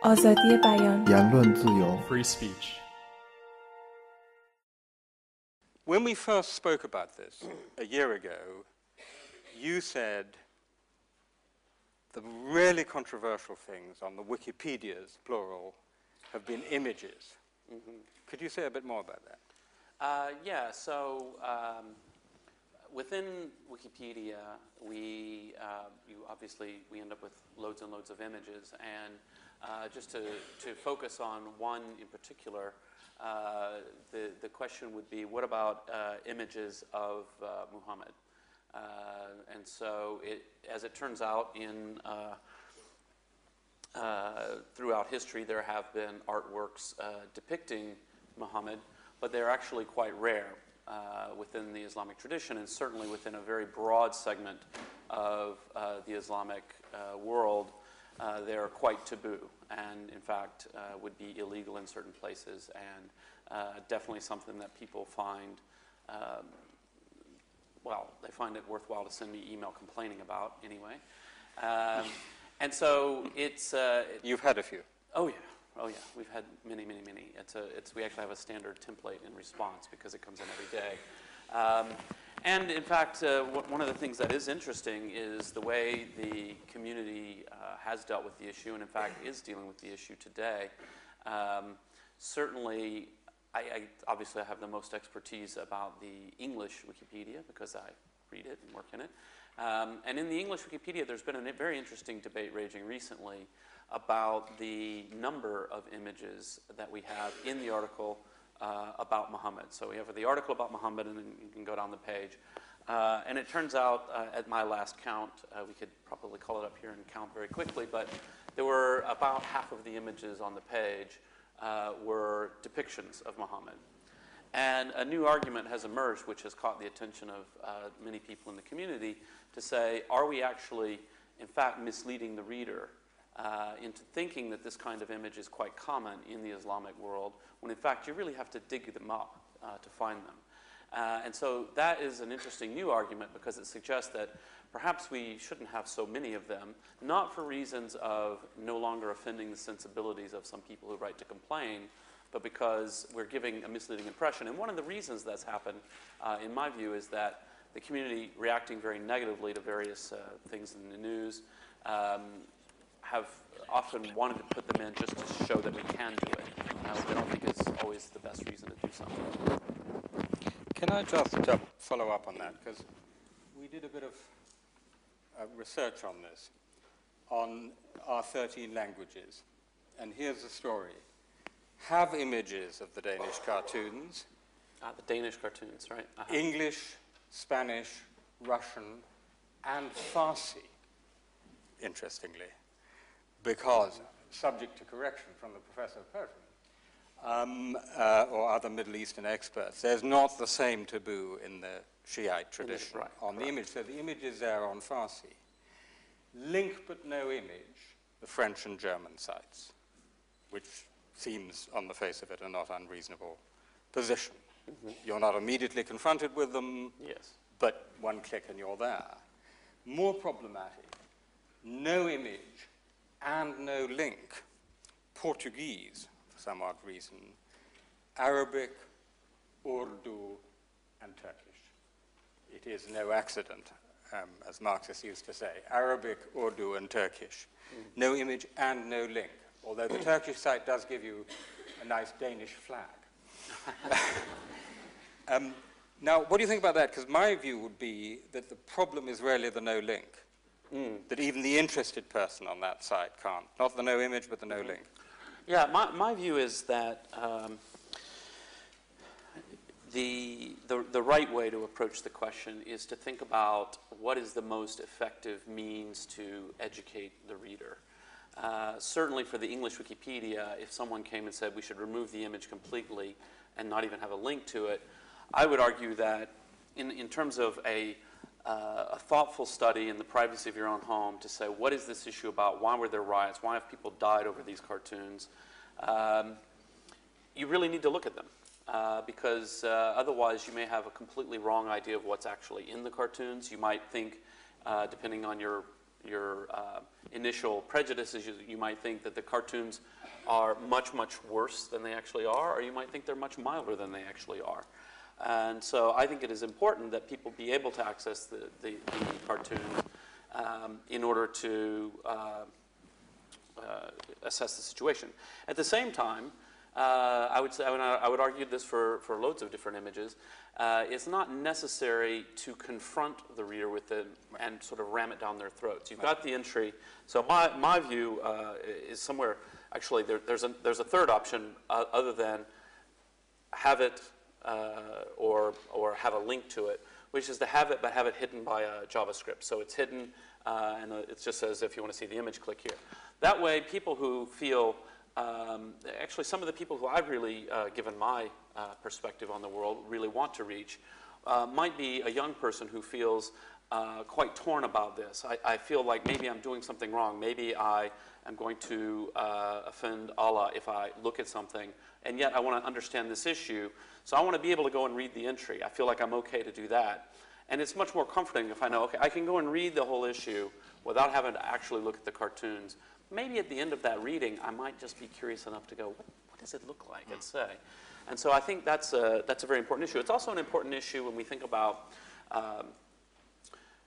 آزادی بیان. 言论自由 Free speech. When we first spoke about this a year ago, you said the really controversial things on the Wikipedias, plural, have been images. Could you say a bit more about that? Within Wikipedia, we end up with loads and loads of images, and just to focus on one in particular, the question would be, what about images of Muhammad? And so, as it turns out, throughout history, there have been artworks depicting Muhammad, but they're actually quite rare within the Islamic tradition, and certainly within a very broad segment of the Islamic world. They're quite taboo, and in fact would be illegal in certain places, and definitely something that people find, they find it worthwhile to send me email complaining about anyway. And so it's... You've had a few. Oh yeah, we've had many. We actually have a standard template in response because it comes in every day. And in fact, one of the things that is interesting is the way the community has dealt with the issue, and in fact is dealing with the issue today. Certainly, I obviously have the most expertise about the English Wikipedia because I read it and work in it. And in the English Wikipedia, there's been a very interesting debate raging recently about the number of images that we have in the article about Muhammad. So we have the article about Muhammad, and then you can go down the page. And it turns out, at my last count, we could probably call it up here and count very quickly, but there were about half of the images on the page were depictions of Muhammad. And a new argument has emerged, which has caught the attention of many people in the community, to say, are we actually, in fact, misleading the reader into thinking that this kind of image is quite common in the Islamic world, when in fact you really have to dig them up to find them. And so that is an interesting new argument because it suggests that perhaps we shouldn't have so many of them, not for reasons of no longer offending the sensibilities of some people who write to complain, but because we're giving a misleading impression. And one of the reasons that's happened, in my view, is that the community reacting very negatively to various things in the news have often wanted to put them in just to show that we can do it. Which I don't think is always the best reason to do something. Can I just follow up on that? Because we did a bit of research on this, on our 13 languages. And here's the story. Have images of the Danish cartoons. The Danish cartoons, right? English, Spanish, Russian, and Farsi, interestingly. Because, subject to correction from the professor of Persian, or other Middle Eastern experts, there's not the same taboo in the Shiite tradition on the image. So the image is there on Farsi. Link but no image, the French and German sites, which seems on the face of it a not unreasonable position. You're not immediately confronted with them, but one click and you're there. More problematic, no image and no link, Portuguese, for some odd reason, Arabic, Urdu, and Turkish. It is no accident, as Marxists used to say, Arabic, Urdu, and Turkish. No image and no link, although the Turkish site does give you a nice Danish flag. Now, what do you think about that? Because my view would be that the problem is really the no link. That even the interested person on that site can't. Not the no image, but the no link. Yeah, my view is that the right way to approach the question is to think about what is the most effective means to educate the reader. Certainly for the English Wikipedia, if someone came and said we should remove the image completely and not even have a link to it, I would argue that in terms of a thoughtful study in the privacy of your own home to say, what is this issue about? Why were there riots? Why have people died over these cartoons? You really need to look at them because otherwise you may have a completely wrong idea of what's actually in the cartoons. You might think, depending on your initial prejudices. You might think that the cartoons are much, much worse than they actually are, or you might think they're much milder than they actually are. And so I think it is important that people be able to access the cartoons in order to assess the situation. At the same time, I would argue this for loads of different images. It's not necessary to confront the reader with it and sort of ram it down their throats. You've got the entry. So my view is somewhere, actually, there's a third option other than have it or have a link to it, which is to have it, but have it hidden by a JavaScript. So it's hidden, and it just says, if you want to see the image, click here. That way, people who feel, actually some of the people who I've really given my perspective on the world really want to reach, might be a young person who feels quite torn about this. I feel like maybe I'm doing something wrong. Maybe I am going to offend Allah if I look at something, and yet I want to understand this issue. So I want to be able to go and read the entry. I feel like I'm okay to do that. And it's much more comforting if I know, okay, I can go and read the whole issue without having to actually look at the cartoons. Maybe at the end of that reading, I might just be curious enough to go, what does it look like and say? And so I think that's a very important issue. It's also an important issue when we think about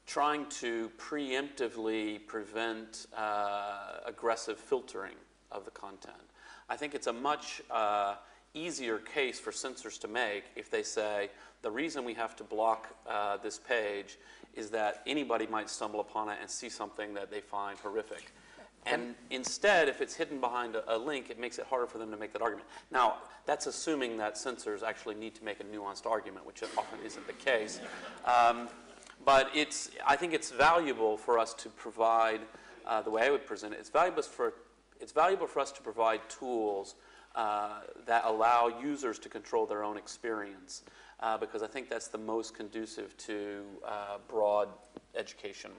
trying to preemptively prevent aggressive filtering of the content. I think it's a much easier case for censors to make if they say, the reason we have to block this page is that anybody might stumble upon it and see something that they find horrific. And instead, if it's hidden behind a link, it makes it harder for them to make that argument. Now, that's assuming that censors actually need to make a nuanced argument, which often isn't the case. But I think it's valuable for us to provide, the way I would present it, it's valuable for us to provide tools that allow users to control their own experience, because I think that's the most conducive to broad education